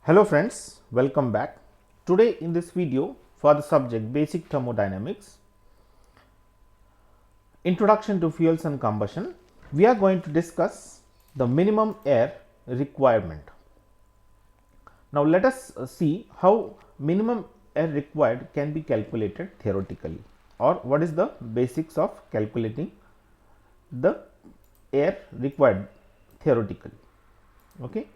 Hello friends, welcome back. Today in this video for the subject Basic Thermodynamics, Introduction to Fuels and Combustion, we are going to discuss the minimum air requirement. Now let us see how minimum air required can be calculated theoretically, or what is the basics of calculating the air required theoretically. Okay.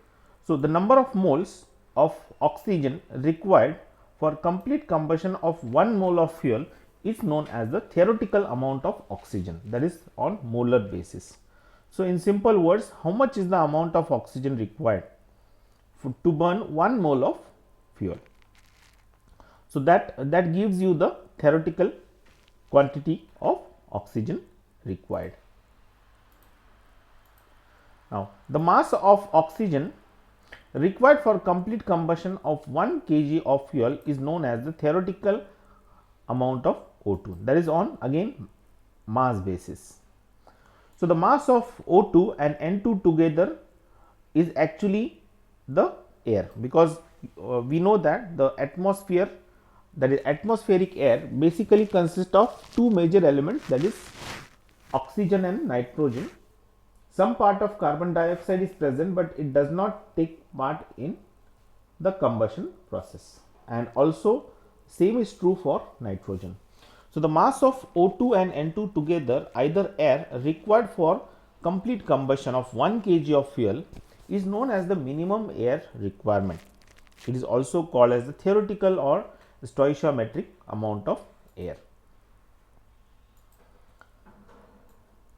So, the number of moles of oxygen required for complete combustion of 1 mole of fuel is known as the theoretical amount of oxygen, that is on molar basis. So, in simple words, how much is the amount of oxygen required to burn 1 mole of fuel? So, that gives you the theoretical quantity of oxygen required. Now, the mass of oxygen required for complete combustion of 1 kg of fuel is known as the theoretical amount of O2, that is on again mass basis. So, the mass of O2 and N2 together is actually the air, because we know that the atmosphere, that is atmospheric air, basically consists of two major elements, that is oxygen and nitrogen. Some part of carbon dioxide is present, but it does not take part in the combustion process, and also same is true for nitrogen. So, the mass of O2 and N2 together, either air required for complete combustion of 1 kg of fuel, is known as the minimum air requirement. It is also called as the theoretical or stoichiometric amount of air.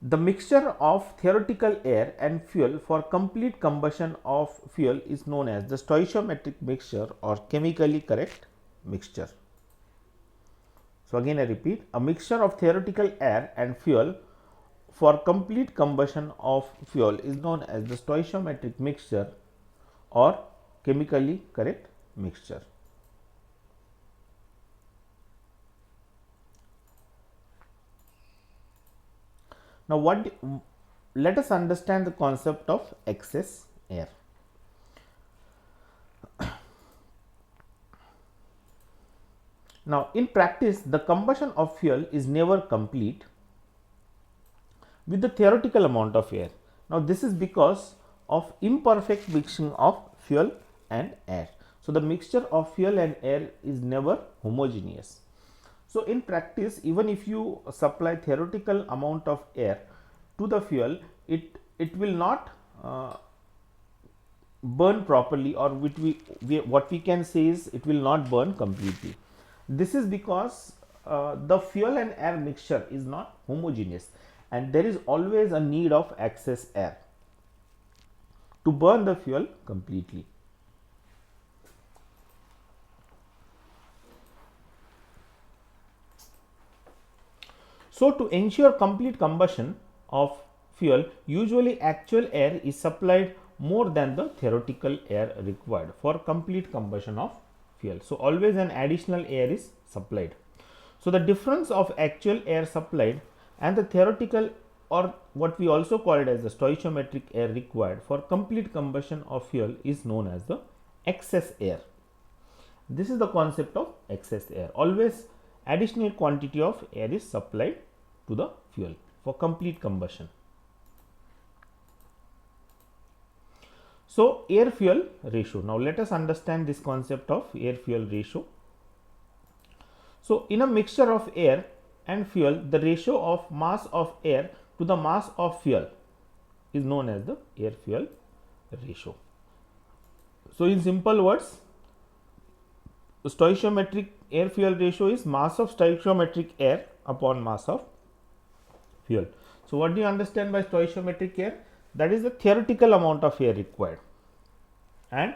The mixture of theoretical air and fuel for complete combustion of fuel is known as the stoichiometric mixture or chemically correct mixture. So, again I repeat, a mixture of theoretical air and fuel for complete combustion of fuel is known as the stoichiometric mixture or chemically correct mixture. Now, let us understand the concept of excess air. Now, in practice, the combustion of fuel is never complete with the theoretical amount of air. Now, this is because of imperfect mixing of fuel and air. So, the mixture of fuel and air is never homogeneous. So, in practice, even if you supply theoretical amount of air to the fuel, it will not burn properly, or what we can say is it will not burn completely. This is because the fuel and air mixture is not homogeneous, and there is always a need of excess air to burn the fuel completely. So, to ensure complete combustion of fuel, usually actual air is supplied more than the theoretical air required for complete combustion of fuel. So, always an additional air is supplied. So, the difference of actual air supplied and the theoretical, or what we also call it as the stoichiometric air required for complete combustion of fuel, is known as the excess air. This is the concept of excess air. Always additional quantity of air is supplied to the fuel for complete combustion. So, air fuel ratio. Now, let us understand this concept of air fuel ratio. So, in a mixture of air and fuel, the ratio of mass of air to the mass of fuel is known as the air fuel ratio. So, in simple words, stoichiometric air fuel ratio is mass of stoichiometric air upon mass of fuel. So, what do you understand by stoichiometric air? That is the theoretical amount of air required, and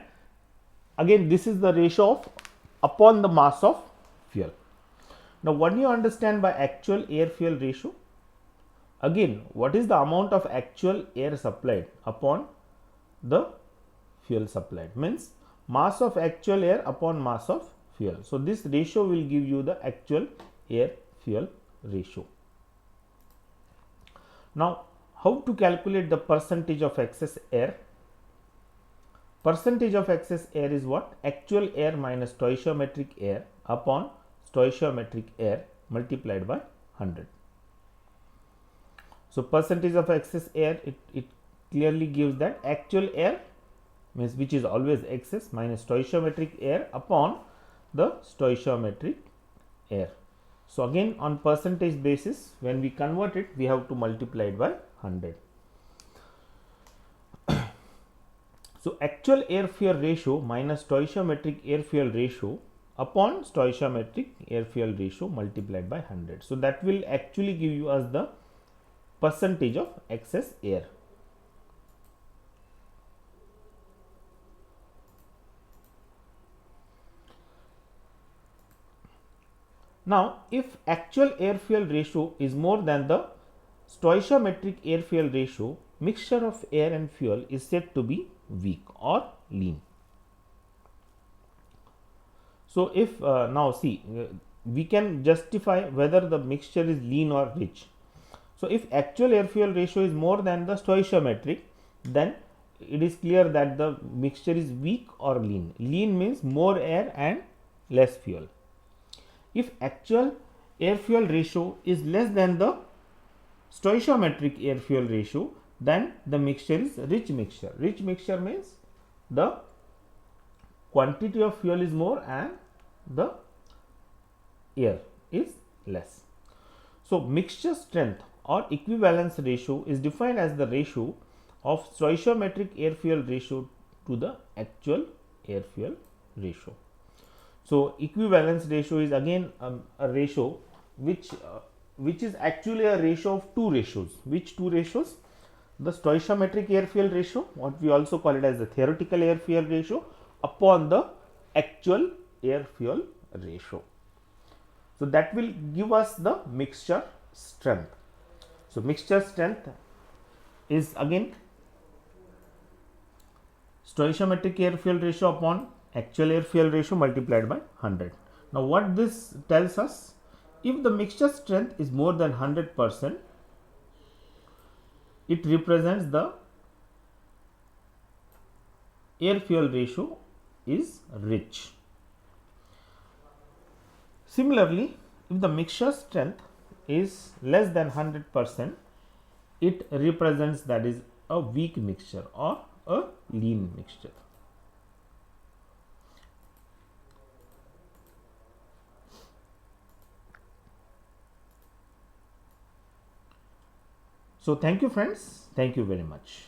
again this is the ratio of upon the mass of fuel. Now, what do you understand by actual air fuel ratio? Again, what is the amount of actual air supplied upon the fuel supplied, means mass of actual air upon mass of fuel. So, this ratio will give you the actual air fuel ratio. Now, how to calculate the percentage of excess air? Percentage of excess air is what? Actual air minus stoichiometric air upon stoichiometric air multiplied by 100. So, percentage of excess air, it clearly gives that actual air means which is always excess minus stoichiometric air upon the stoichiometric air. So, again on percentage basis, when we convert it, we have to multiply it by 100. So, actual air fuel ratio minus stoichiometric air fuel ratio upon stoichiometric air fuel ratio multiplied by 100. So, that will actually give you as the percentage of excess air. Now, if actual air fuel ratio is more than the stoichiometric air fuel ratio, mixture of air and fuel is said to be weak or lean. So, if now see, we can justify whether the mixture is lean or rich. So, if actual air fuel ratio is more than the stoichiometric, then it is clear that the mixture is weak or lean. Lean means more air and less fuel. If actual air fuel ratio is less than the stoichiometric air fuel ratio, then the mixture is rich mixture. Rich mixture means the quantity of fuel is more and the air is less. So, mixture strength or equivalence ratio is defined as the ratio of stoichiometric air fuel ratio to the actual air fuel ratio. So, equivalence ratio is again a ratio which is actually a ratio of two ratios. Which two ratios? The stoichiometric air fuel ratio, what we also call it as the theoretical air fuel ratio, upon the actual air fuel ratio. So, that will give us the mixture strength. So, mixture strength is again stoichiometric air fuel ratio upon actual air fuel ratio multiplied by 100. Now, what this tells us, if the mixture strength is more than 100%, it represents the air fuel ratio is rich. Similarly, if the mixture strength is less than 100%, it represents that is a weak mixture or a lean mixture. So, thank you friends, thank you very much.